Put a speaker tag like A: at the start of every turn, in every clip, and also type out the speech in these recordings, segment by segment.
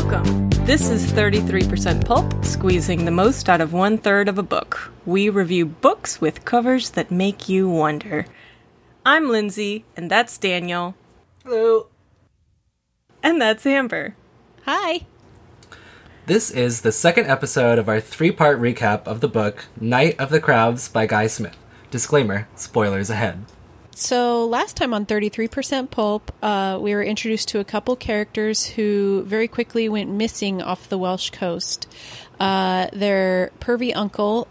A: Welcome. This is 33% Pulp, squeezing the most out of 1/3 of a book. We review books with covers that make you wonder. I'm Lindsay, and that's Daniel.
B: Hello.
A: And that's Amber.
C: Hi.
B: This is the second episode of our 3-part recap of the book Night of the Crabs by Guy Smith. Disclaimer, spoilers ahead.
C: So last time on 33% Pulp, we were introduced to a couple characters who very quickly went missing off the Welsh coast. Their pervy uncle,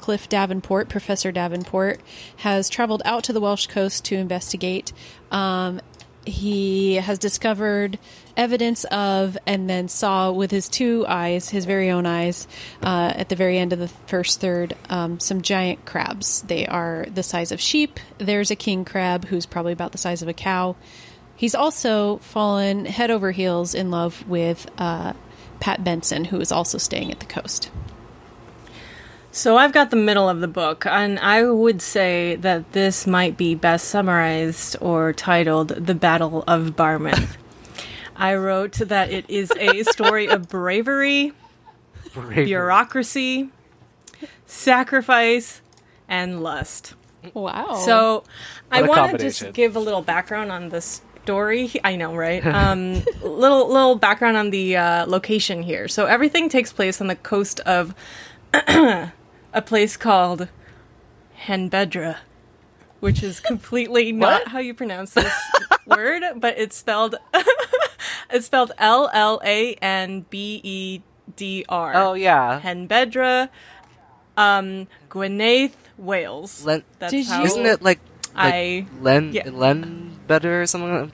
C: Cliff Davenport, Professor Davenport, has traveled out to the Welsh coast to investigate. He has discovered evidence of, and then saw with his two eyes, his very own eyes, at the very end of the first third, some giant crabs. They are the size of sheep. There's a king crab who's probably about the size of a cow. He's also fallen head over heels in love with Pat Benson, who is also staying at the coast.
A: So I've got the middle of the book, and I would say that this might be best summarized or titled The Battle of Barmouth. I wrote that it is a story of bravery, bureaucracy, sacrifice, and lust.
C: Wow.
A: So I want to just give a little background on the story. I know, right? Little background on the location here. So everything takes place on the coast of a place called Henbedra, which is completely not how you pronounce this word, but it's spelled Llanbedr.
D: Oh yeah,
A: Henbedra, Gwynedd, Wales.
D: Isn't it like Len better or something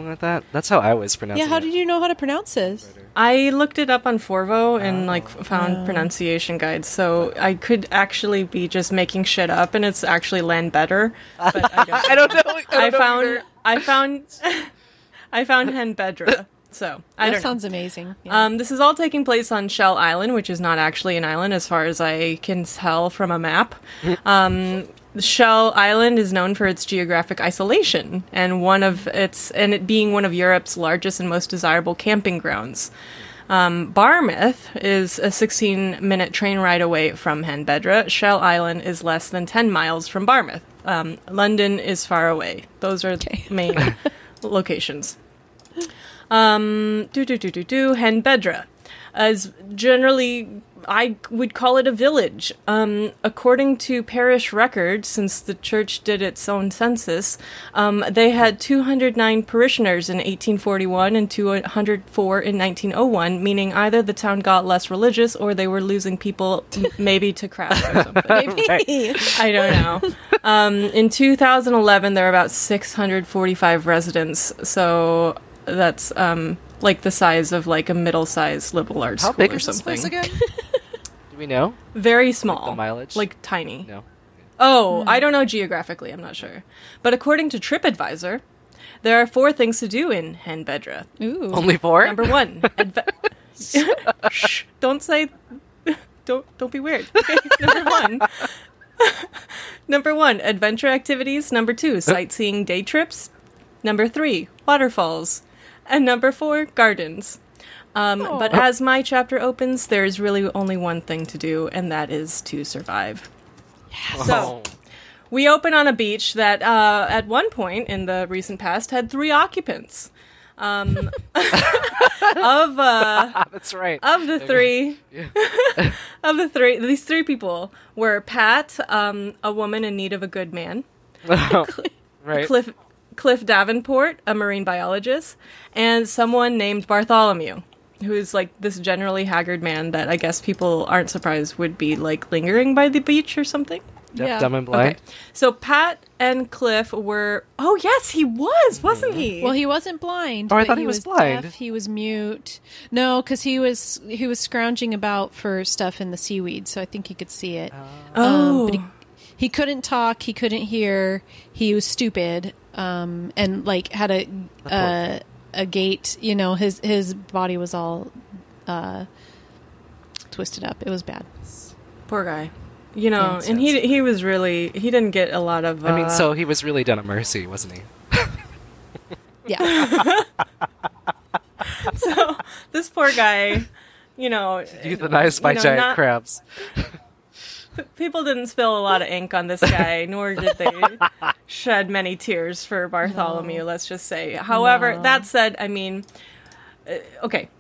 D: like that? That's how I always pronounce it.
C: Yeah, how did you know how to pronounce this?
A: I looked it up on Forvo and found pronunciation guides, so I could actually be just making shit up, and it's actually Llanbedr. But I don't know. I found Henbedra. So I don't know.
C: That sounds amazing. Yeah.
A: This is all taking place on Shell Island, which is not actually an island, as far as I can tell from a map. Shell Island is known for its geographic isolation and it being one of Europe's largest and most desirable camping grounds. Barmouth is a 16-minute train ride away from Henbedra. Shell Island is less than 10 miles from Barmouth. London is far away. Those are the main locations. Henbedra as generally, I would call it a village. According to parish records, since the church did its own census, they had 209 parishioners in 1841 and 204 in 1901, meaning either the town got less religious or they were losing people maybe to crabs or something.
C: Maybe.
A: I don't know. In 2011, there were about 645 residents, so that's like the size of like a middle-sized liberal arts school or something.
D: How big is this place again? Do we know?
A: Very small.
D: Like the mileage?
A: Like tiny.
D: No.
A: Oh, I don't know geographically, I'm not sure. But according to TripAdvisor, there are 4 things to do in Henbedra.
C: Ooh.
D: Only 4?
A: Number 1, shh, don't be weird. Okay? Number 1, adventure activities. Number 2, sightseeing day trips. Number 3, waterfalls. And number 4, gardens. But as my chapter opens, there's really only one thing to do, and that is to survive. Yes. So, we open on a beach that, at one point in the recent past, had 3 occupants. That's
D: right.
A: Of the 3, these 3 people were Pat, a woman in need of a good man.
D: Right.
A: Cliff Davenport, a marine biologist, and someone named Bartholomew, who is like this generally haggard man that I guess people aren't surprised would be like lingering by the beach or something.
D: Deaf, dumb, and blind.
A: Okay. So Pat and Cliff were... Oh, yes, he was, wasn't he?
C: Well, he wasn't blind.
D: Oh, I thought he was blind.
C: Deaf, he was mute. No, because he was scrounging about for stuff in the seaweed, so I think he could see it. But he couldn't talk, he couldn't hear, he was stupid, and like had a gait, you know, his body was all twisted up. It was bad.
A: Poor guy. You know, and he was really, he didn't get a lot of...
D: I mean, so he was really done at mercy, wasn't he?
C: Yeah.
A: So this poor guy,
D: Euthanized by giant crabs.
A: People didn't spill a lot of ink on this guy, nor did they shed many tears for Bartholomew, let's just say. However, that said, I mean, okay,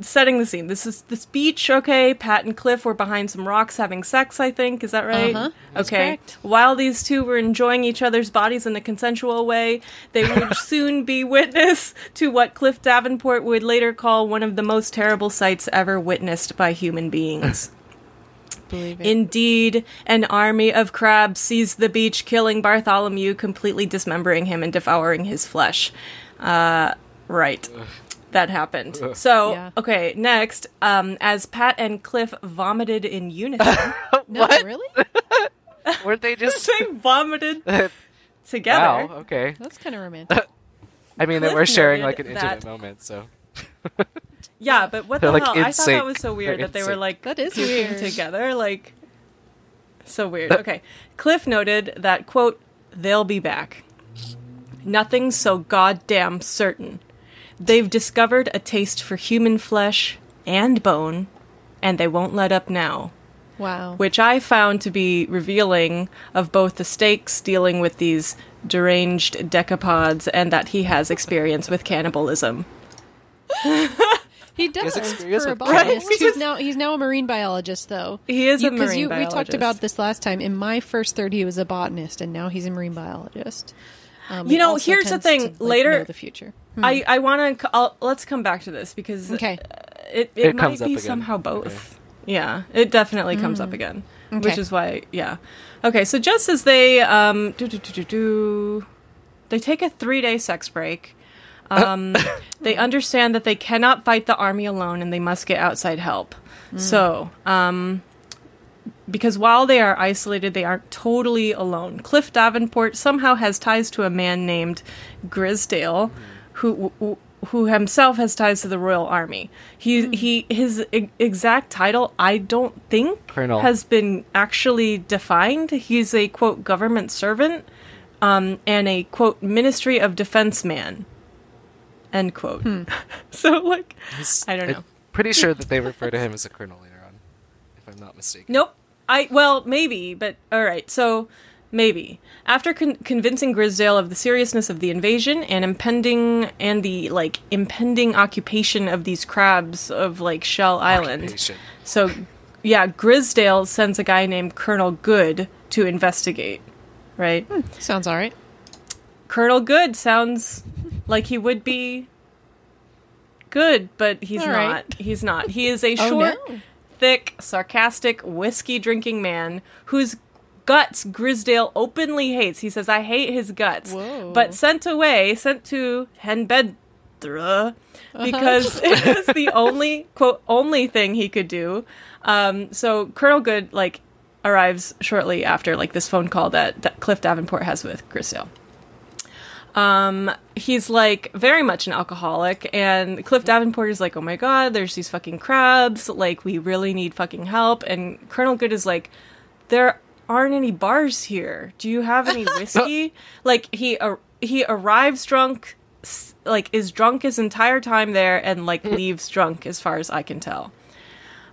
A: setting the scene. This is this beach, okay? Pat and Cliff were behind some rocks having sex, I think. Is that right?
C: Uh-huh. That's
A: Okay.
C: correct.
A: While these two were enjoying each other's bodies in a consensual way, they would soon be witness to what Cliff Davenport would later call one of the most terrible sights ever witnessed by human beings.
C: Believe it.
A: Indeed, an army of crabs seized the beach, killing Bartholomew, completely dismembering him and devouring his flesh. Right. That happened. So,
C: Yeah.
A: okay, next, as Pat and Cliff vomited in unison.
C: No, really?
D: Weren't they just...
A: They vomited together.
D: Wow, okay.
C: That's kind of romantic.
D: I mean, they
A: Cliff
D: were sharing
A: noted
D: like an intimate
A: that-
D: moment, so...
A: Yeah, but what
D: They're,
A: the
D: like,
A: hell?
D: in
A: I thought
D: sync.
A: that was so weird
D: They're
A: that they
D: in
A: were
D: sync.
A: like
C: That is
A: puking
C: weird.
A: together, like so weird. Okay, Cliff noted that quote, "They'll be back. Nothing's so goddamn certain. They've discovered a taste for human flesh and bone, and they won't let up now."
C: Wow.
A: Which I found to be revealing of both the stakes dealing with these deranged decapods and that he has experience with cannibalism.
C: He does
D: His experience
C: for a
D: with
C: botanist.
A: crabs.
C: He's now a marine biologist, though.
A: He is a
C: Because
A: marine
C: we talked
A: biologist.
C: about this last time. In my first third, he was a botanist, and now he's a marine biologist.
A: You
C: he
A: know,
C: also
A: here's the
C: tends
A: thing.
C: to, like,
A: Later-
C: know the future.
A: I want to. Let's come back to this because
C: Okay.
A: it
D: It
A: might
D: comes up
A: be
D: again.
A: somehow both. Yeah, it definitely comes up again, which
C: Okay.
A: is why. Yeah. Okay, so just as they they take a 3-day sex break. They understand that they cannot fight the army alone and they must get outside help. So, because while they are isolated, they aren't totally alone. Cliff Davenport somehow has ties to a man named Grisdale, who himself has ties to the Royal Army. His exact title, I don't think,
D: Colonel.
A: has been actually defined. He's a quote government servant, and a quote Ministry of Defense man. End quote. So like, I don't know.
D: I'm pretty sure that they refer to him as a colonel later on, if I'm not mistaken.
A: Nope. Maybe, but all right. So maybe after convincing Grisdale of the seriousness of the invasion and impending occupation of these crabs of like Shell Island.
D: Occupation.
A: So yeah, Grisdale sends a guy named Colonel Good to investigate. Right.
C: Sounds all right.
A: Colonel Good sounds like he would be good, but he's
C: All
A: not.
C: right.
A: He's not. He is a
C: Oh,
A: short,
C: no.
A: thick, sarcastic, whiskey-drinking man whose guts Grisdale openly hates. He says, "I hate his guts,"
C: Whoa.
A: but sent to Henbedra because it was the only thing he could do. So Colonel Good arrives shortly after this phone call that Cliff Davenport has with Grisdale. He's very much an alcoholic, and Cliff Davenport is like, "Oh my god, there's these fucking crabs, we really need fucking help." And Colonel Good is like, "There aren't any bars here. Do you have any whiskey?" He arrives drunk, is drunk his entire time there, and leaves drunk as far as I can tell.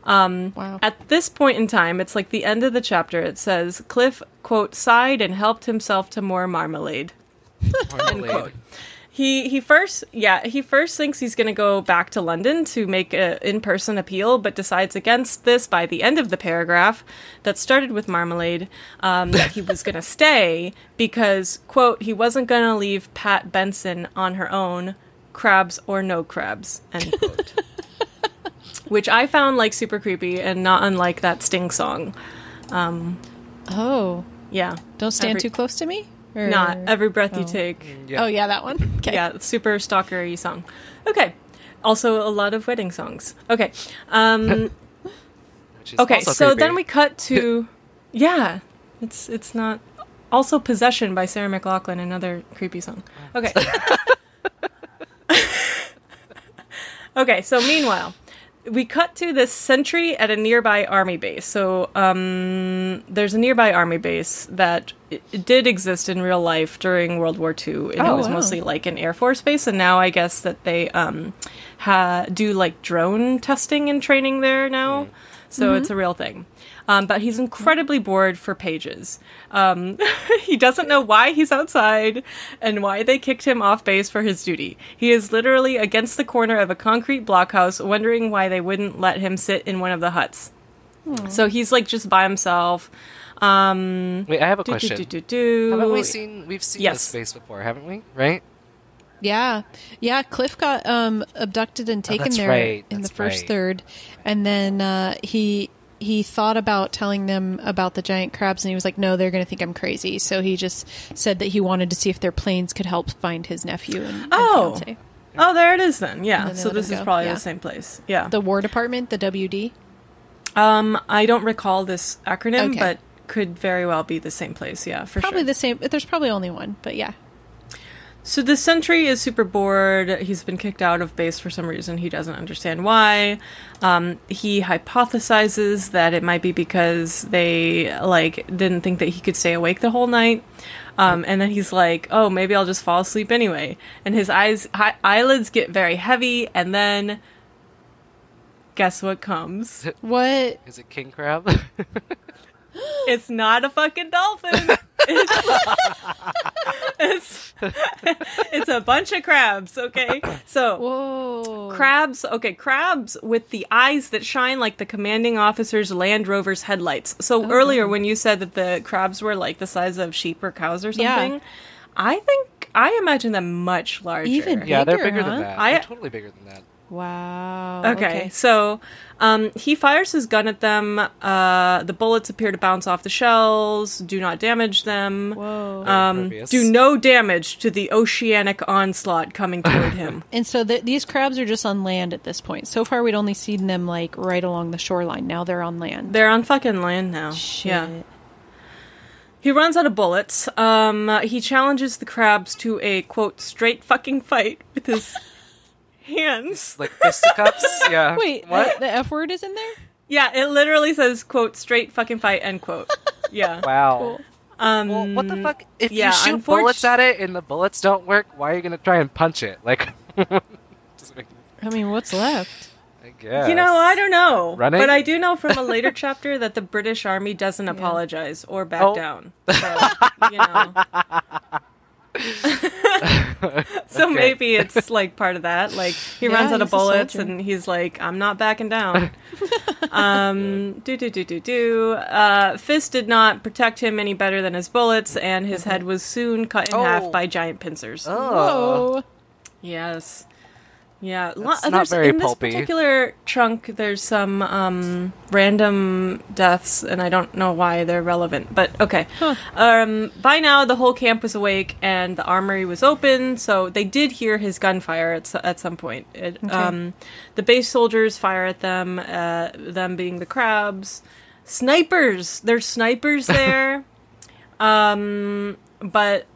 C: Wow.
A: At this point in time, it's the end of the chapter. It says, Cliff, quote, sighed and helped himself to more marmalade.
D: Marmalade.
A: He first thinks he's going to go back to London to make an in-person appeal, but decides against this by the end of the paragraph that started with marmalade, that he was going to stay because, quote, he wasn't going to leave Pat Benson on her own, crabs or no crabs, end quote. Which I found super creepy and not unlike that Sting song.
C: Oh,
A: Yeah.
C: don't stand too close to me? Or...
A: Not Every Breath You Take.
D: Yeah.
C: Oh, yeah, that one. Okay.
A: Yeah, super stalker-y song. Okay. Also, a lot of wedding songs. Okay.
D: Which is
A: Okay,
D: also
A: so
D: creepy.
A: then we cut to... Yeah. It's not... Also, Possession by Sarah McLachlan, another creepy song. Okay. Okay, so meanwhile, we cut to this sentry at a nearby army base. So there's a nearby army base that it did exist in real life during World War II. And it was mostly like an Air Force base. And now I guess that they do like drone testing and training there now. So it's a real thing. But he's incredibly bored for pages. He doesn't know why he's outside and why they kicked him off base for his duty. He is literally against the corner of a concrete blockhouse, wondering why they wouldn't let him sit in one of the huts. So he's like just by himself.
D: Wait, I have a question. Haven't we seen this space before, haven't we? Right?
C: Yeah. Cliff got abducted and taken there in the first third, and then he thought about telling them about the giant crabs, and he was like, no, they're going to think I'm crazy. So he just said that he wanted to see if their planes could help find his nephew and fiancé.
A: Oh, there it is then. Yeah.
C: Then
A: So this is probably the same place. Yeah.
C: The War Department, the WD?
A: I don't recall this acronym, but could very well be the same place. Yeah, for
C: probably
A: sure.
C: the same. There's probably only one, but yeah.
A: So the sentry is super bored. He's been kicked out of base for some reason. He doesn't understand why. He hypothesizes that it might be because they didn't think that he could stay awake the whole night. And then he's like, oh, maybe I'll just fall asleep anyway. And his eyelids get very heavy. And then guess what comes?
C: What?
D: Is it king crab?
A: It's not a fucking dolphin. It's a bunch of crabs, okay? So,
C: whoa.
A: Crabs with the eyes that shine like the commanding officer's Land Rover's headlights. So earlier when you said that the crabs were like the size of sheep or cows or something, I imagine them much larger.
C: Even bigger,
D: yeah, they're bigger than
C: huh?
D: that. They're totally bigger than that.
C: Wow.
A: Okay, so he fires his gun at them. The bullets appear to bounce off the shells. Do not damage them.
C: Whoa.
A: Do no damage to the oceanic onslaught coming toward him.
C: And so these crabs are just on land at this point. So far, we'd only seen them like right along the shoreline. Now they're on land.
A: They're on fucking land now.
C: Shit.
A: Yeah. He runs out of bullets. He challenges the crabs to a, quote, straight fucking fight with his hands.
D: Like fisticuffs? Yeah.
C: Wait, what? The F word is in there?
A: Yeah, it literally says, quote, straight fucking fight, end quote. Yeah.
D: Wow.
C: Cool.
D: Well, what the fuck? If you shoot bullets at it and the bullets don't work, why are you going to try and punch it? Like, doesn't make
C: I mean, what's left?
D: I guess.
A: You know, I don't know.
D: Running?
A: But I do know from a later chapter that the British Army doesn't apologize or back down. So, you know. So maybe it's like part of that. Like he runs out of bullets and he's like, I'm not backing down. Fist did not protect him any better than his bullets, and his head was soon cut in half by giant pincers.
C: Whoa.
A: Yes. Yeah,
D: That's not very
A: in
D: pulpy.
A: this particular chunk, there's some random deaths, and I don't know why they're relevant, but okay. By now, the whole camp was awake, and the armory was open, so they did hear his gunfire at some point. The base soldiers fire at them, them being the crabs. Snipers! There's snipers there, but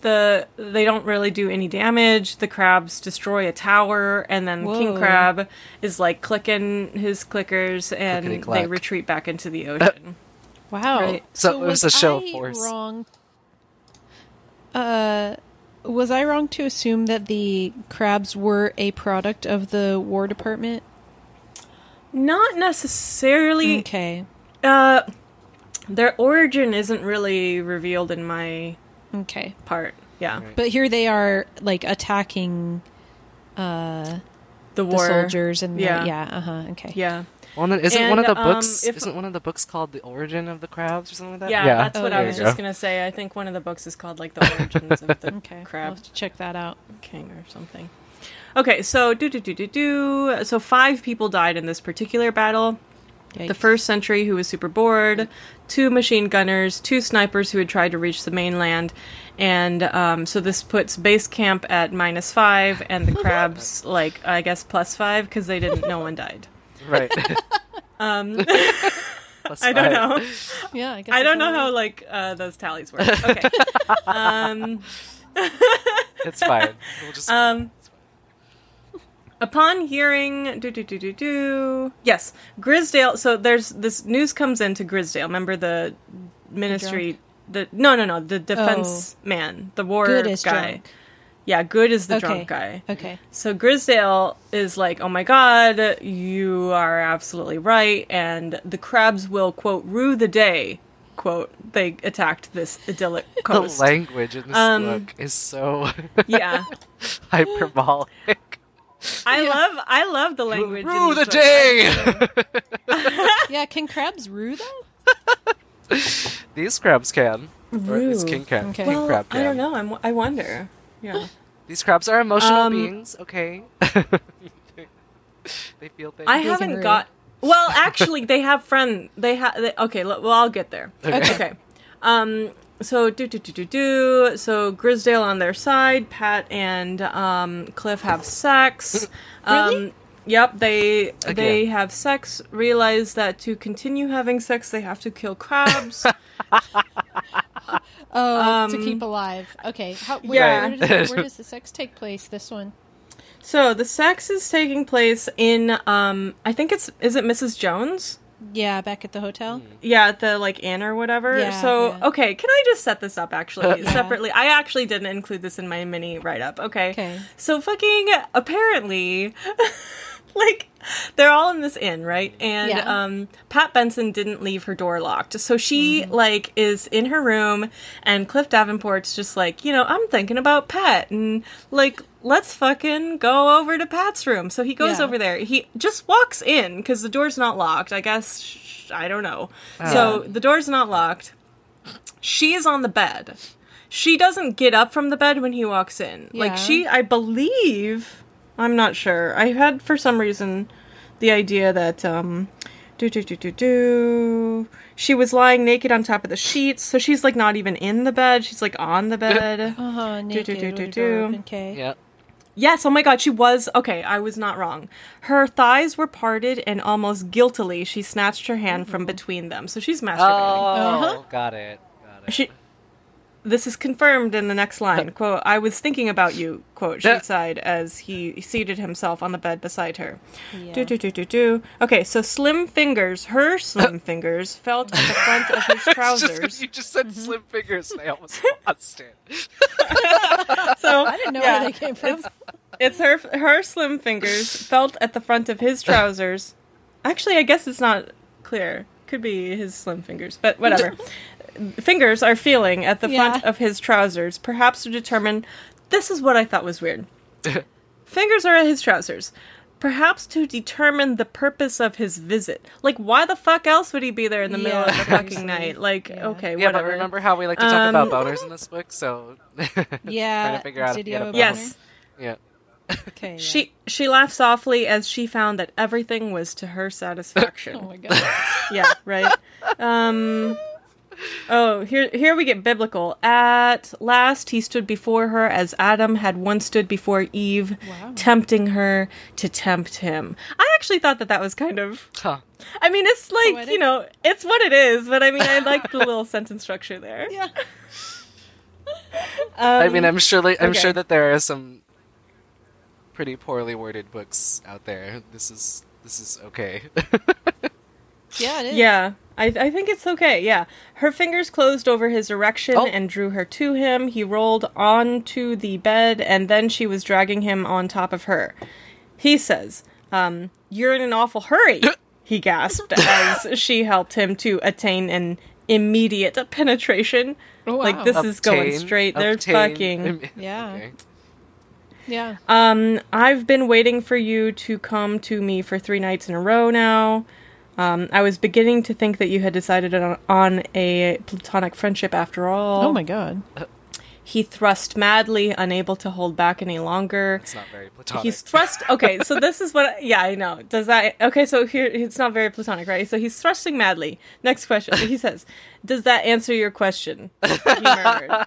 A: they don't really do any damage. The crabs destroy a tower, and then King Crab is like clicking his clickers, and they retreat back into the ocean.
C: Wow.
A: Right.
D: So it was a show of force.
C: Wrong? Was I wrong to assume that the crabs were a product of the War Department?
A: Not necessarily.
C: Okay.
A: Their origin isn't really revealed in my part. Yeah.
C: But here they are, like, attacking
A: The
C: the soldiers and okay.
A: Yeah.
D: Well, then isn't one of the books? Isn't one of the books called "The Origin of the Crabs" or something like that?
A: Yeah, that's what I was just gonna say. I think one of the books is called like "The Origins of the Crab."
C: I'll have to check that out.
A: King or something. Okay, so so 5 people died in this particular battle.
C: Yikes.
A: The first sentry, who was super bored, 2 machine gunners, 2 snipers who had tried to reach the mainland, and so this puts base camp at -5, and the crabs, like, I guess +5, because no one died.
D: Right.
A: I don't know.
C: Yeah, I guess
A: I don't know how, like, those tallies work. Okay.
D: It's fine. We'll just...
A: Upon hearing, yes, Grisdale. So there's this news comes into Grisdale. Remember the ministry? No, the defense man, the war
C: Good is
A: guy.
C: drunk.
A: Yeah, Good is the drunk guy.
C: Okay.
A: So Grisdale is like, oh my god, you are absolutely right, and the crabs will, quote, rue the day, quote, they attacked this idyllic coast.
D: The language in this book is so hyperbolic.
A: I love the language.
D: Rue the day!
C: Yeah, can crabs rue though?
D: These crabs can. Or at least
A: Rue.
D: king can.
C: Okay.
D: King
A: Well,
D: crab can.
A: I don't know. I wonder. Yeah.
D: These crabs are emotional beings, okay? They feel things.
A: I haven't got. Well, actually, they have friend. Okay. Well, I'll get there. Okay. So So Grisdale on their side. Pat and Cliff have sex.
C: Really?
A: Yep. They
D: Again.
A: have sex. Realize that to continue having sex, they have to kill crabs.
C: To keep alive. Okay.
A: Yeah.
C: Where does the sex take place? This one.
A: So the sex is taking place in. I think is it Mrs. Jones?
C: Yeah, back at the hotel.
A: Yeah, at the, like, inn or whatever.
C: Yeah,
A: So,
C: yeah.
A: okay, can I just set this up, actually,
C: Yeah.
A: separately? I actually didn't include this in my mini write-up, okay?
C: Okay.
A: So, fucking, apparently, like, they're all in this inn, right? And,
C: Yeah.
A: Pat Benson didn't leave her door locked. So she, like, is in her room, and Cliff Davenport's just like, I'm thinking about Pat, and, like, let's fucking go over to Pat's room. So he goes
C: Yeah.
A: over there. He just walks in, because the door's not locked. I guess, I don't know. So the door's not locked. She's on the bed. She doesn't get up from the bed when he walks in.
C: Yeah.
A: Like, I believe, I'm not sure. I had, for some reason, the idea that, she was lying naked on top of the sheets, so she's, like, not even in the bed. She's, like, on the bed.
C: Naked. with the door open, okay.
D: Yeah.
A: Yes, oh my god, she was... Okay, I was not wrong. Her thighs were parted, and almost guiltily, she snatched her hand from between them. So she's masturbating.
D: Oh, got it.
A: This is confirmed in the next line. Quote, I was thinking about you, quote, she sighed as he seated himself on the bed beside her.
C: Yeah.
A: Okay, so her slim fingers, felt at the front of his trousers.
D: You just said slim fingers, and I almost lost it.
A: So
C: I didn't know where they came from.
A: It's her slim fingers, felt at the front of his trousers. Actually, I guess it's not clear. Could be his slim fingers, but whatever. Fingers are feeling at the front of his trousers, perhaps to determine... This is what I thought was weird. Fingers are at his trousers. Perhaps to determine the purpose of his visit. Like, why the fuck else would he be there in the middle of the fucking night? Like, okay,
D: Yeah,
A: whatever.
D: but remember how we like to talk about boners in this book? So,
C: Yeah.
D: trying to figure out
C: Did
D: if
C: you
D: you
C: have
D: had
C: a
D: a
A: Yes.
D: yeah.
C: Okay. Yeah.
A: She laughed softly as she found that everything was to her satisfaction.
C: Oh my god.
A: Yeah, right. Oh, here we get biblical. At last he stood before her as Adam had once stood before Eve, tempting her to tempt him. I actually thought that was kind of...
D: Huh.
A: I mean, it's like,
C: Poetic.
A: it's what it is, but I mean, I like the little sentence structure there.
C: Yeah.
D: I mean, I'm sure
A: okay.
D: that there are some pretty poorly worded books out there. This is okay.
C: Yeah, it is.
A: Yeah, I think it's okay, yeah. Her fingers closed over his erection and drew her to him. He rolled onto the bed, and then she was dragging him on top of her. He says, you're in an awful hurry, he gasped as she helped him to attain an immediate penetration.
C: Oh, wow.
A: Like, this is going straight. They're fucking...
C: Yeah.
D: Okay.
C: Yeah.
A: I've been waiting for you to come to me for 3 nights in a row now. I was beginning to think that you had decided on a platonic friendship after all.
C: Oh my god.
A: He thrust madly, unable to hold back any longer.
D: It's not very platonic.
A: He's thrust... Okay, so this is what... Yeah, I know. Does that... Okay, so here, it's not very platonic, right? So he's thrusting madly. Next question. He says, does that answer your question? He murmured.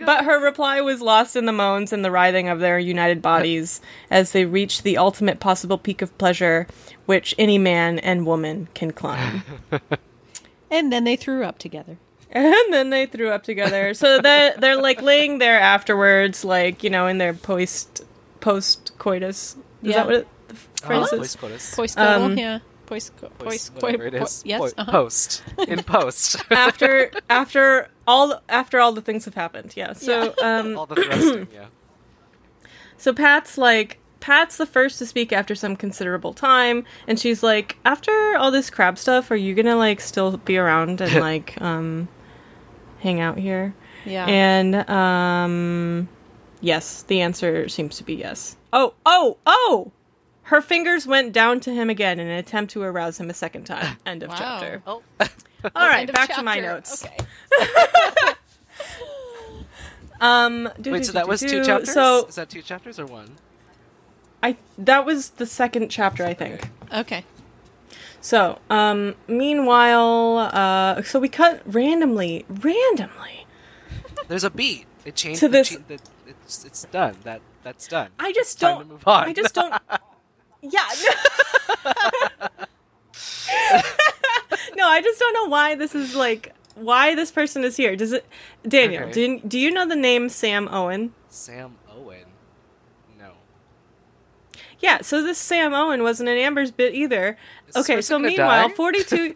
A: But her reply was lost in the moans and the writhing of their united bodies as they reached the ultimate possible peak of pleasure which any man and woman can climb.
C: And then they threw up together.
A: And then they threw up together. So they're like laying there afterwards, like, in their post coitus. Is that what the phrase is?
D: Post coitus.
C: Post yeah.
D: Whatever it is.
C: Yes.
D: Post. In post.
A: after all the things have happened. Yeah. So
D: all the thrusting. Yeah.
A: So Pat's the first to speak after some considerable time, and she's like, after all this crab stuff, are you gonna like still be around and like hang out here?
C: Yeah.
A: And yes, the answer seems to be yes. Oh! Her fingers went down to him again in an attempt to arouse him a second time. End of chapter.
D: Oh.
A: All right, back to my notes.
C: Okay.
D: Wait, so that was 2 chapters?
A: So,
D: is that 2 chapters or 1?
A: that was the second chapter, I think.
C: Okay.
A: So, meanwhile, so we cut randomly.
D: There's a beat. It changed.
A: To this.
D: It's done. That's done.
A: I just
D: Time
A: don't.
D: to move on.
A: I just don't. Yeah. No, I just don't know why this is like. Why this person is here? Does it, Daniel?
D: Okay.
A: Do you know the name Sam Owen?
D: Sam Owen. No.
A: Yeah. So this Sam Owen wasn't in Amber's bit either.
D: Is this
A: Okay. So
D: person gonna
A: meanwhile,
D: die?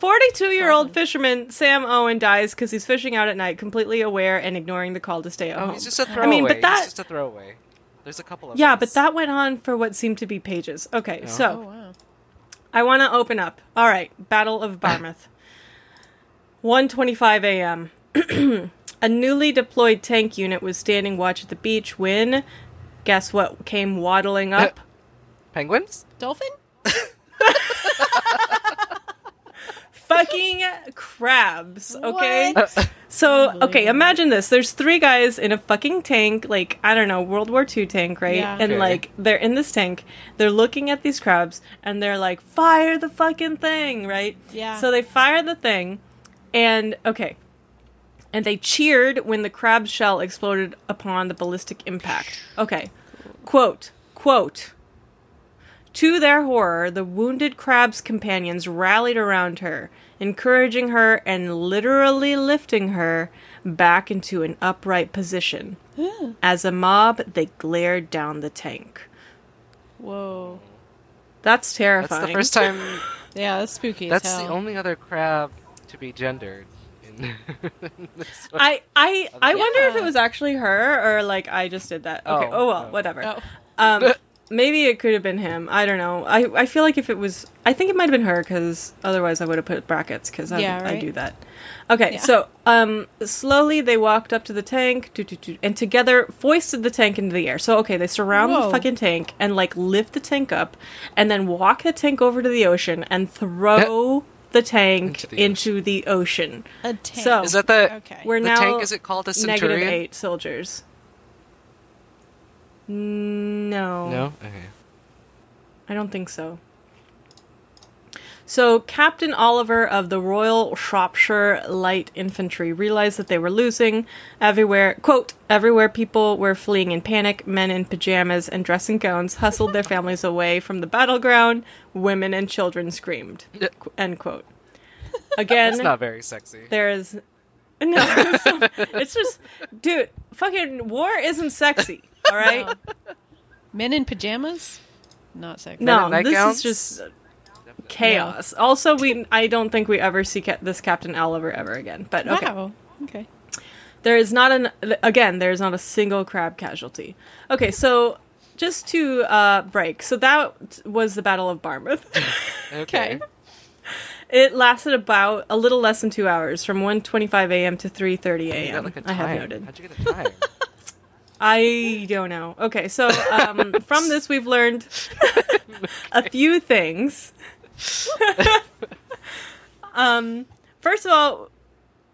A: 42-year-old fisherman Sam Owen dies because he's fishing out at night, completely aware and ignoring the call to stay at home.
D: He's just a throwaway.
A: but that.
D: He's just a throwaway. There's a couple of.
A: Yeah,
D: these.
A: but that went on for what seemed to be pages. Okay,
D: Yeah.
A: so.
C: Oh, wow.
A: I want to open up. All right, Battle of Barmouth. 1:25 a.m. A newly deployed tank unit was standing watch at the beach when, guess what came waddling up?
D: Penguins?
C: Dolphin?
A: Fucking crabs, okay?
C: What?
A: So, okay, imagine this. There's 3 guys in a fucking tank, like, I don't know, World War II tank, right?
C: Yeah.
A: And,
D: Okay.
A: like, they're in this tank, they're looking at these crabs, and they're like, fire the fucking thing, right?
C: Yeah.
A: So they fire the thing, and, okay. And they cheered when the crab shell exploded upon the ballistic impact. Okay. Quote. To their horror, the wounded crab's companions rallied around her, encouraging her and literally lifting her back into an upright position. As a mob, they glared down the tank.
C: Whoa.
A: That's terrifying.
D: That's the first time.
C: Yeah, that's spooky
D: That's
C: as hell.
D: the only other crab to be gendered in this one.
A: I wonder if
C: Yeah.
A: it was actually her or like I just did that. Okay.
D: Oh,
A: Oh well,
D: no.
A: whatever.
C: Oh.
A: Maybe it could have been him. I don't know. I feel like if it was, I think it might have been her because otherwise I would have put brackets because I
C: right?
A: do that. Okay,
C: Yeah.
A: so slowly they walked up to the tank, and together foisted the tank into the air. So okay, they surround the
C: Whoa.
A: fucking tank and like lift the tank up, and then walk the tank over to the ocean and throw the tank into the ocean.
C: A tank.
A: So
D: Is that the
C: Okay.
A: we're
D: the
A: now
D: tank? Is it called a centurion?
A: -8 soldiers. No.
D: No. Okay.
A: I don't think so. So Captain Oliver of the Royal Shropshire Light Infantry realized that they were losing. Everywhere, quote, everywhere people were fleeing in panic. Men in pajamas and dressing gowns hustled their families away from the battleground. Women and children screamed. End quote. Again,
D: That's not very sexy.
A: there is... No, it's just... Dude, fucking war isn't sexy, all right?
C: No. Men in pajamas? Not sexy.
A: No,
D: in
A: this
D: nightgowns?
A: is just chaos. Also, I don't think we ever see this Captain Oliver ever again. But okay,
C: Wow. Okay.
A: there's not a single crab casualty. Okay, so just to break, so that was the Battle of Barmouth.
D: Okay.
A: It lasted about a little less than 2 hours, from 1:25 a.m. to 3:30
D: You got,
A: a.m.
D: like, a
A: I have
D: time.
A: noted.
D: How'd you get a time?
A: I don't know. Okay, so from this we've learned a few things. First of all,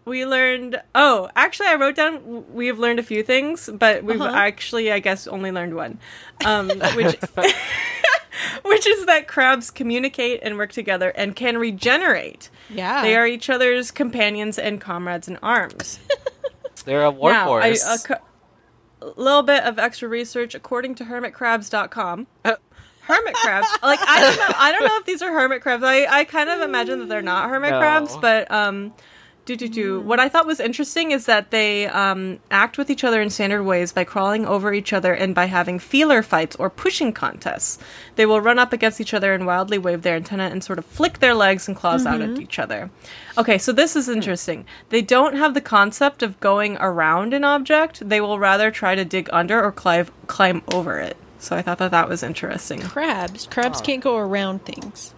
A: we learned... Oh, actually, I wrote down we've learned a few things, but we've actually, I guess, only learned one. Which... Which is that crabs communicate and work together and can regenerate.
C: Yeah.
A: They are each other's companions and comrades in arms.
D: They're a workhorse.
A: Now, a little bit of extra research. According to hermitcrabs.com, hermit crabs, like, I don't know if these are hermit crabs. I kind of imagine that they're not hermit
D: No.
A: crabs, but What I thought was interesting is that they act with each other in standard ways by crawling over each other and by having feeler fights or pushing contests. They will run up against each other and wildly wave their antenna and sort of flick their legs and claws out at each other. Okay, so this is interesting. They don't have the concept of going around an object. They will rather try to dig under or climb over it. So I thought that was interesting.
C: Crabs can't go around things.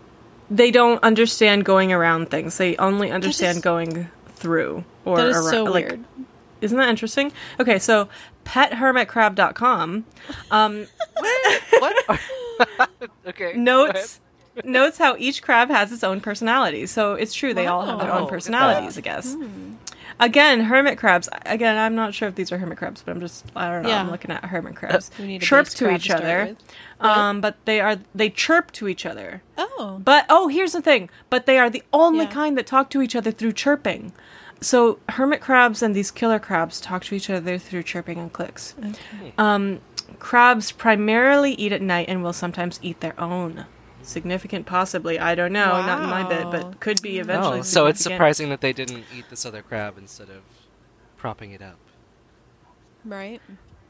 A: They don't understand going around things. They only understand going through or
C: that is
A: around.
C: So
A: like,
C: weird.
A: Isn't that interesting? Okay, so pethermitcrab.com
D: What? Okay.
A: notes how each crab has its own personality. So it's true, they all have their own personalities, I guess. Again, hermit crabs. Again, I'm not sure if these are hermit crabs, but I don't know.
C: Yeah.
A: I'm looking at hermit crabs.
C: We need a
A: Chirp
C: base
A: to
C: crab
A: each
C: start
A: other.
C: with.
A: But they chirp to each other.
C: Oh.
A: But here's the thing. But they are the only kind that talk to each other through chirping. So hermit crabs and these killer crabs talk to each other through chirping and clicks. Okay. Crabs primarily eat at night and will sometimes eat their own. Significant, possibly. I don't know.
C: Wow.
A: Not in my bit, but could be eventually.
D: So it's surprising that they didn't eat this other crab instead of propping it up.
C: Right.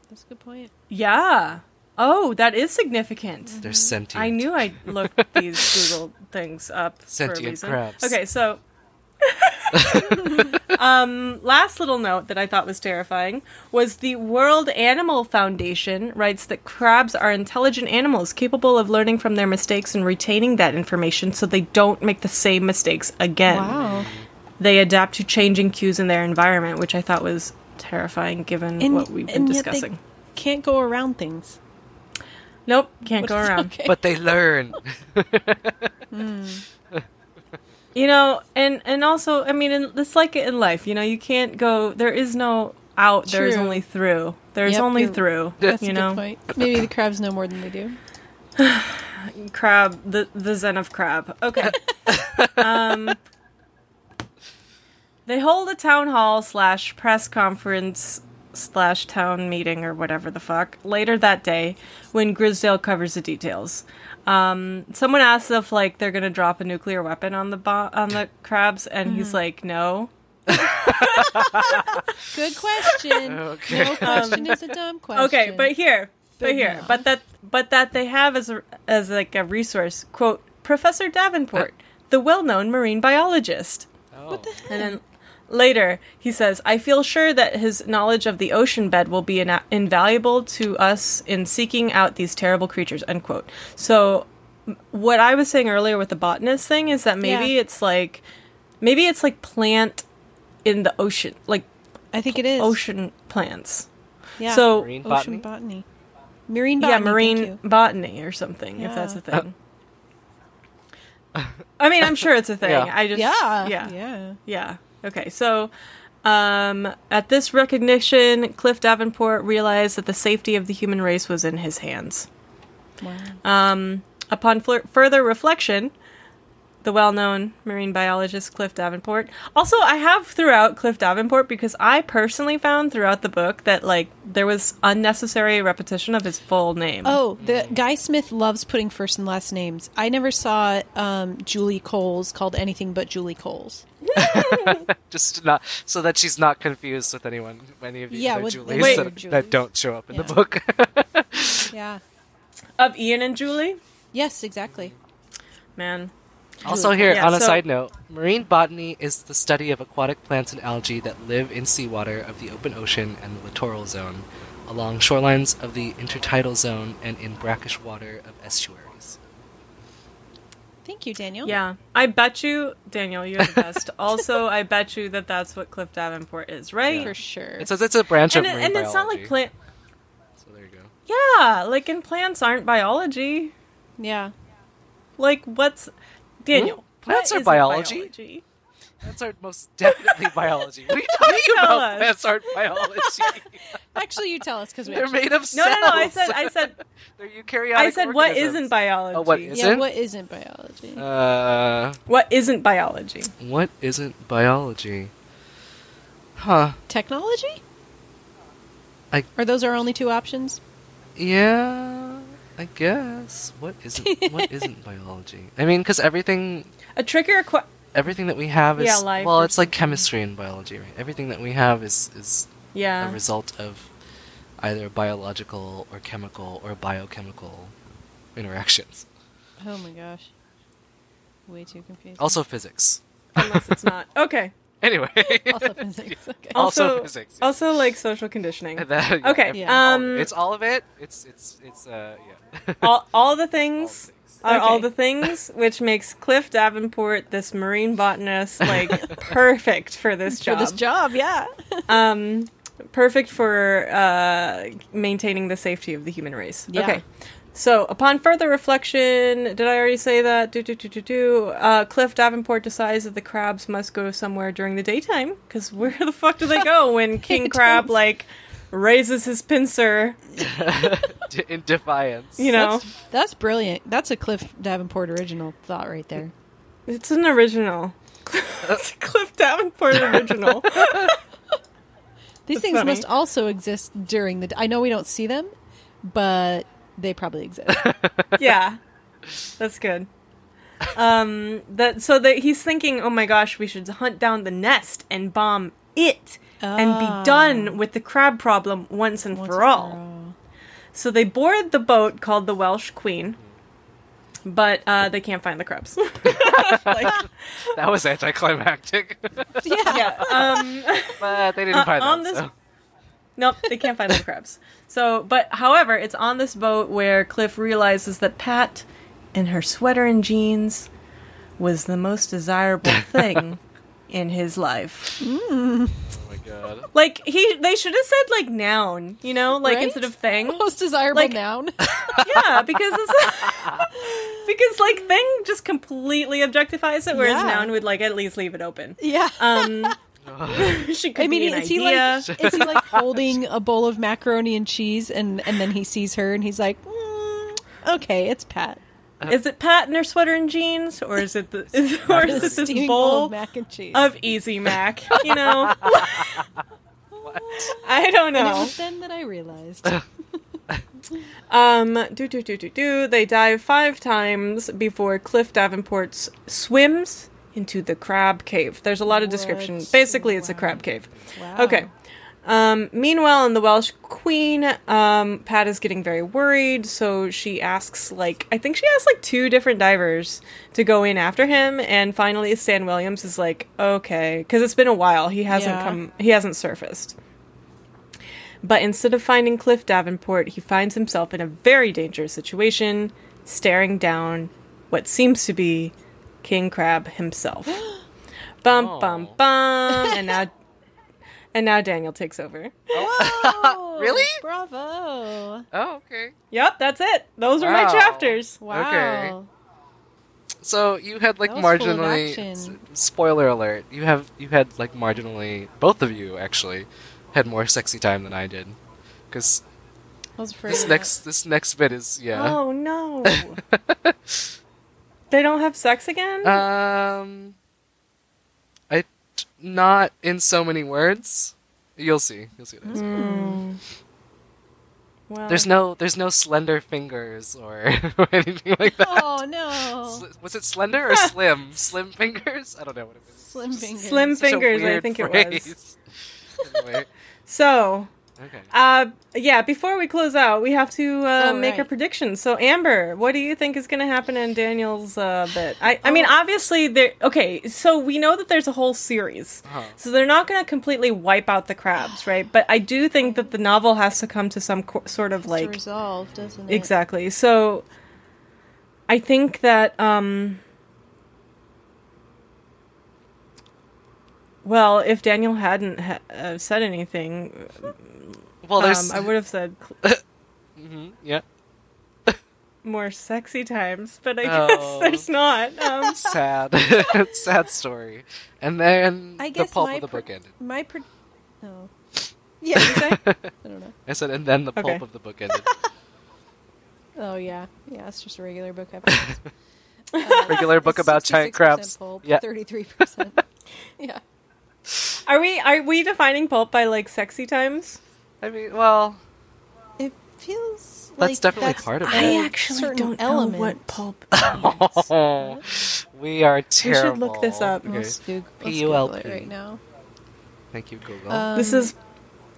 C: That's a good point.
A: Yeah. Oh, that is significant.
D: They're sentient.
A: I knew I looked these Google things up for a
D: Sentient
A: reason.
D: crabs.
A: Okay, so last little note that I thought was terrifying was the World Animal Foundation writes that crabs are intelligent animals capable of learning from their mistakes and retaining that information so they don't make the same mistakes again.
C: Wow.
A: They adapt to changing cues in their environment, which I thought was terrifying given what we've been discussing.
C: Yet they can't go around things.
A: Nope, can't go around.
C: Okay.
D: But they learn.
A: You know, and also, I mean, it's like in life, you know, you can't go, there is no out, there is
C: True.
A: only through. There's only through,
C: That's
A: you
C: a
A: know?
C: good point. Maybe the crabs know more than we do.
A: Crab, the Zen of crab. Okay. They hold a town hall / press conference / town meeting or whatever the fuck later that day when Grisdale covers the details. Someone asks if like they're gonna drop a nuclear weapon on the crabs, and he's like, no.
C: Good question.
D: Okay.
C: No question is a dumb question.
A: Okay, but
C: no.
A: that they have as like a resource, quote, Professor Davenport, the well-known marine biologist.
D: What the
A: And then later, he says, I feel sure that his knowledge of the ocean bed will be invaluable to us in seeking out these terrible creatures, end quote. So, what I was saying earlier with the botanist thing is that maybe it's like plant in the ocean, like
C: I think it is
A: ocean plants.
C: Yeah.
A: So,
D: Marine
C: ocean
D: botany?
C: botany. Marine botany.
A: yeah, marine
C: thank you.
A: botany or something, if
C: Yeah.
A: that's a thing. I mean, I'm sure it's a thing.
D: Yeah.
A: I just,
C: Yeah.
A: Yeah. Okay, so at this recognition, Cliff Davenport realized that the safety of the human race was in his hands.
C: Wow.
A: Upon further reflection, the well-known marine biologist Cliff Davenport. Also, I have throughout Cliff Davenport because I personally found throughout the book that like there was unnecessary repetition of his full name.
C: Oh, the Guy Smith loves putting first and last names. I never saw Julie Coles called anything but Julie Coles.
D: Just not so that she's not confused with any of the other
C: with
D: Julies
C: other
D: that don't show up in the book.
C: Yeah.
A: Of Ian and Julie?
C: Yes, exactly.
A: Man.
D: Also here,
A: Yeah,
D: on a
A: so-
D: side note, marine botany is the study of aquatic plants and algae that live in seawater of the open ocean and the littoral zone, along shorelines of the intertidal zone and in brackish water of estuaries.
C: Thank you, Daniel.
A: Yeah. I bet you, Daniel, you're the best. Also, I bet you that that's what Cliff Davenport is, right?
C: For sure.
D: It says it's a branch of
A: And,
D: marine
A: and
D: biology.
A: it's not like plant.
D: So there you go.
A: Yeah, like in plants aren't biology.
C: Yeah.
A: Like what's Daniel?
D: Plants
A: what
D: are
A: isn't
D: biology. Plants are most definitely biology. What are you talking
A: tell
D: about?
A: us.
D: Plants aren't biology.
C: Actually, you tell us because we
D: They're
C: actually...
D: made of
A: No,
D: cells.
A: no. I said.
D: They're eukaryotic
A: I said what
D: organisms.
A: isn't biology?
D: Oh, what
C: Yeah,
D: isn't?
C: what isn't biology?
A: What isn't biology?
D: What isn't biology? Huh.
C: Technology?
D: I-
C: Are those our only two options?
D: Yeah, I guess. What isn't biology? I mean, because everything...
A: A trickier
D: everything that we have is
A: life
D: well,
A: or
D: it's like
A: something.
D: chemistry and biology, right? Everything that we have is
A: Yeah.
D: a result of either biological or chemical or biochemical interactions.
C: Oh my gosh. Way too confusing.
D: Also physics.
A: Unless it's not. Okay.
D: Anyway.
C: Also physics. Okay.
D: Also physics. Yeah.
A: Also, like, social conditioning.
D: Yeah,
A: Okay,
C: Yeah.
D: it's all of it. It's yeah.
A: All the things are all
C: Okay.
A: the things, which makes Cliff Davenport, this marine botanist, like, perfect for this
C: For
A: job.
C: this job, yeah.
A: Perfect for maintaining the safety of the human race.
C: Yeah.
A: Okay. So, upon further reflection, did I already say that? Cliff Davenport decides that the crabs must go somewhere during the daytime, because where the fuck do they go when King Crab, like, raises his pincer,
D: In defiance.
A: you know?
C: That's brilliant. That's a Cliff Davenport original thought right there.
A: It's an original. It's a Cliff Davenport original.
C: These
A: That's
C: things
A: funny.
C: must also exist during the... I know we don't see them, but they probably exist.
A: Yeah, that's good. He's thinking, oh my gosh, we should hunt down the nest and bomb it and be done with the crab problem once and for all. So they board the boat called the Welsh Queen, but they can't find the crabs. Like,
D: That was anticlimactic.
A: yeah.
D: But they didn't find
A: on
D: them.
A: this-
D: So.
A: Nope, they can't find the crabs. So, but however, it's on this boat where Cliff realizes that Pat, in her sweater and jeans, was the most desirable thing in his life.
D: Oh my god.
A: Like they should have said like noun, you know, like
C: Right?
A: instead of thing.
C: Most desirable
A: Like-
C: noun.
A: Yeah, because because like thing just completely objectifies it, whereas
C: Yeah.
A: noun would like at least leave it open.
C: Yeah.
A: She could
C: I mean,
A: be an
C: is he
A: idea.
C: like holding a bowl of macaroni and cheese, and then he sees her, and he's like, okay, it's Pat.
A: Is it Pat in her sweater and jeans, or is it this
C: Steaming
A: bowl
C: of mac and cheese.
A: of Easy Mac? You know, I don't
C: and it
A: know.
C: was then that I realized.
A: They dive 5 times before Cliff Davenport swims into the crab cave. There's a lot of description.
C: What?
A: Basically, it's a
C: Wow.
A: crab cave.
C: Wow.
A: Okay. Meanwhile, in the Welsh Queen, Pat is getting very worried, so she asks, I think she asked, 2 different divers to go in after him, and finally Stan Williams is like, okay, because it's been a while. He hasn't surfaced. But instead of finding Cliff Davenport, he finds himself in a very dangerous situation, staring down what seems to be King Crab himself. Bum, bum, bum, and now Daniel takes over.
C: Whoa,
D: Really?
C: Bravo.
D: Oh, okay.
A: Yep, that's it. Those are my
D: Wow.
A: chapters.
C: Wow.
D: Okay. So you had
C: That was full of
D: marginally
C: action.
D: spoiler alert. You had marginally, both of you actually had more sexy time than I did. Cuz
C: I was afraid.
D: this next bit is
A: Oh no. They don't have sex again?
D: not in so many words. You'll see. You'll see what it is.
A: Well,
D: There's no slender fingers or, or anything like that.
C: Oh no.
D: Was it slender or slim? Slim fingers? I don't know what it is.
C: Slim fingers.
A: Slim
D: Such a
A: fingers, I
D: weird
A: think it was.
D: phrase. Anyway,
A: So,
D: okay.
A: before we close out, we have to make
C: right.
A: our predictions. So, Amber, what do you think is going to happen in Daniel's bit? I mean, obviously, so we know that there's a whole series. So they're not going to completely wipe out the crabs, right? But I do think that the novel has to come to some sort of,
C: To resolve, doesn't it?
A: Exactly. So, I think that, well, if Daniel hadn't said anything,
D: Well, there's
A: I would have said
D: yeah.
A: more sexy times, but I
D: Oh.
A: guess there's not.
D: Sad, sad story. And then
C: I
D: the
C: guess
D: pulp
C: my
D: of the book ended.
C: No. Yeah. I don't know.
D: I said, and then the pulp
A: Okay.
D: of the book ended.
C: Oh yeah. Yeah, it's just a regular book episode.
D: Regular book about giant crabs.
C: Pulp,
D: Yeah.
C: 33%. Yeah.
A: Are we defining pulp by sexy times?
D: I mean, well,
C: It feels
D: That's
C: like
D: definitely
C: that's
D: part of it.
A: I
C: a
A: actually
C: certain
A: don't
C: element.
A: know what pulp means.
D: We are
A: We
D: terrible.
A: should look this up.
D: Okay.
C: Let's Google
D: P-U-L-P.
C: it right now.
D: Thank you, Google.
A: This is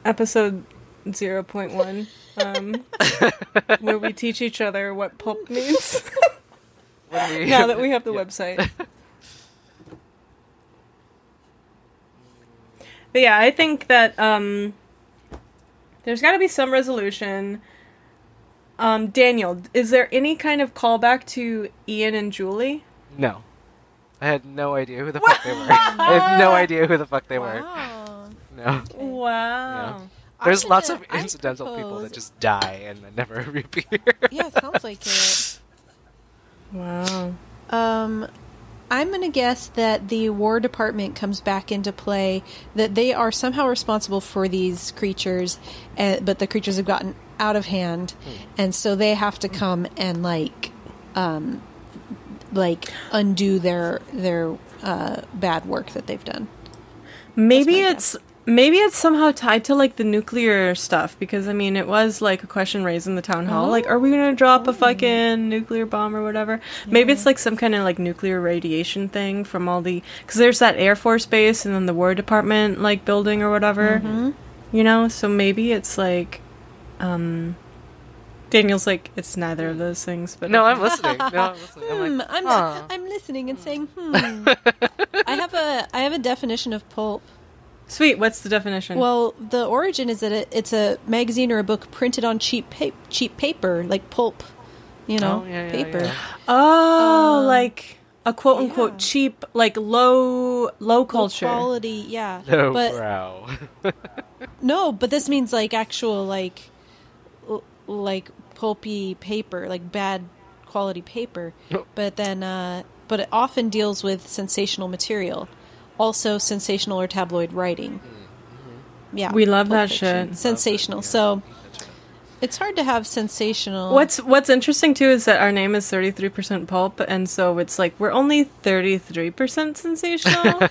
A: episode 0.1, where we teach each other what pulp means. Now that we have the website. But yeah, I think that there's got to be some resolution. Daniel, is there any kind of callback to Ian and Julie?
D: No. I had no idea who the fuck they were. I had no idea who the fuck they were.
C: Wow.
D: No.
A: Wow.
D: There's
C: I'm
D: lots
C: gonna-
D: of
C: I
D: incidental people
C: propose-
D: that just die and then never reappear.
C: Yeah, sounds like it.
A: Wow.
C: I'm going to guess that the War Department comes back into play, that they are somehow responsible for these creatures, but the creatures have gotten out of hand, and so they have to come and, undo their bad work that they've done.
A: Maybe
C: That's my
A: it's somehow tied to like the nuclear stuff, because I mean it was like a question raised in the town hall, like, are we gonna drop a fucking nuclear bomb or whatever? Maybe it's like some kind of like nuclear radiation thing from all the, because there's that Air Force base and then the War Department like building or whatever, you know. So maybe it's like, Daniel's like, it's neither of those things, but
D: No, I'm listening. I'm like,
C: I'm listening and saying, I have a definition of pulp.
A: Sweet. What's the definition?
C: Well, the origin is that it's a magazine or a book printed on cheap paper, like pulp, paper.
D: yeah.
A: Oh, like a quote unquote cheap, like low culture.
C: Low quality, yeah.
D: no
C: but
D: brow.
C: no, but this means like actual like pulpy paper, like bad quality paper. But then, but it often deals with sensational material. Also, sensational or tabloid writing. Yeah,
A: We love
C: pulp
A: that
C: fiction.
A: shit.
C: Sensational. So it's hard to have sensational.
A: What's interesting too is that our name is 33% pulp, and so it's like we're only 33% sensational.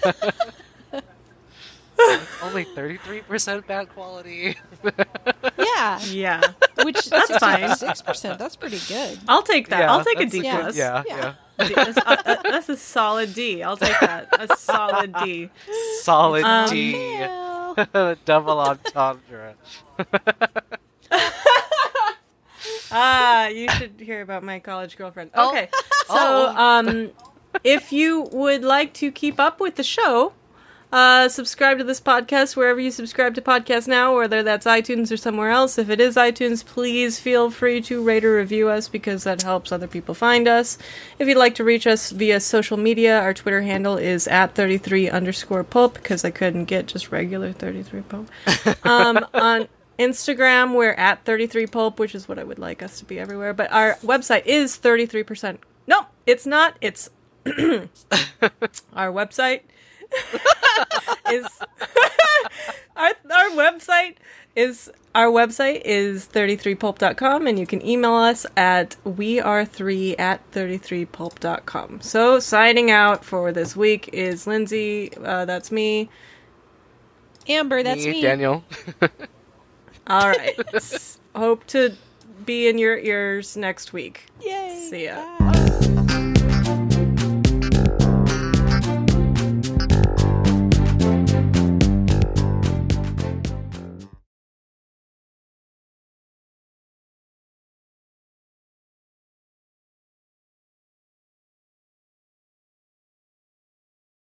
D: Only 33% bad quality.
C: Yeah,
A: Yeah,
C: which
A: That's fine.
C: 6%. That's pretty good.
A: I'll take that.
D: Yeah,
A: I'll take a
D: that's
A: D
C: yeah.
A: plus.
D: Yeah.
A: That's a solid D. I'll take that. A solid D.
D: Solid D.
C: Well,
D: Double entendre.
A: You should hear about my college girlfriend. Okay, so if you would like to keep up with the show, subscribe to this podcast wherever you subscribe to podcasts now, whether that's iTunes or somewhere else. If it is iTunes, please feel free to rate or review us, because that helps other people find us. If you'd like to reach us via social media, our Twitter handle is @33_pulp, because I couldn't get just regular 33pulp. On Instagram, we're @33pulp, which is what I would like us to be everywhere. But our website is 33%. No, it's not. It's our website is our website is 33pulp.com, and you can email us at weare3@33pulp.com. So signing out for this week is Lindsay, that's me.
C: Amber, that's me.
D: Daniel.
A: All right. Hope to be in your ears next week.
C: Yay.
A: See ya.
C: Bye.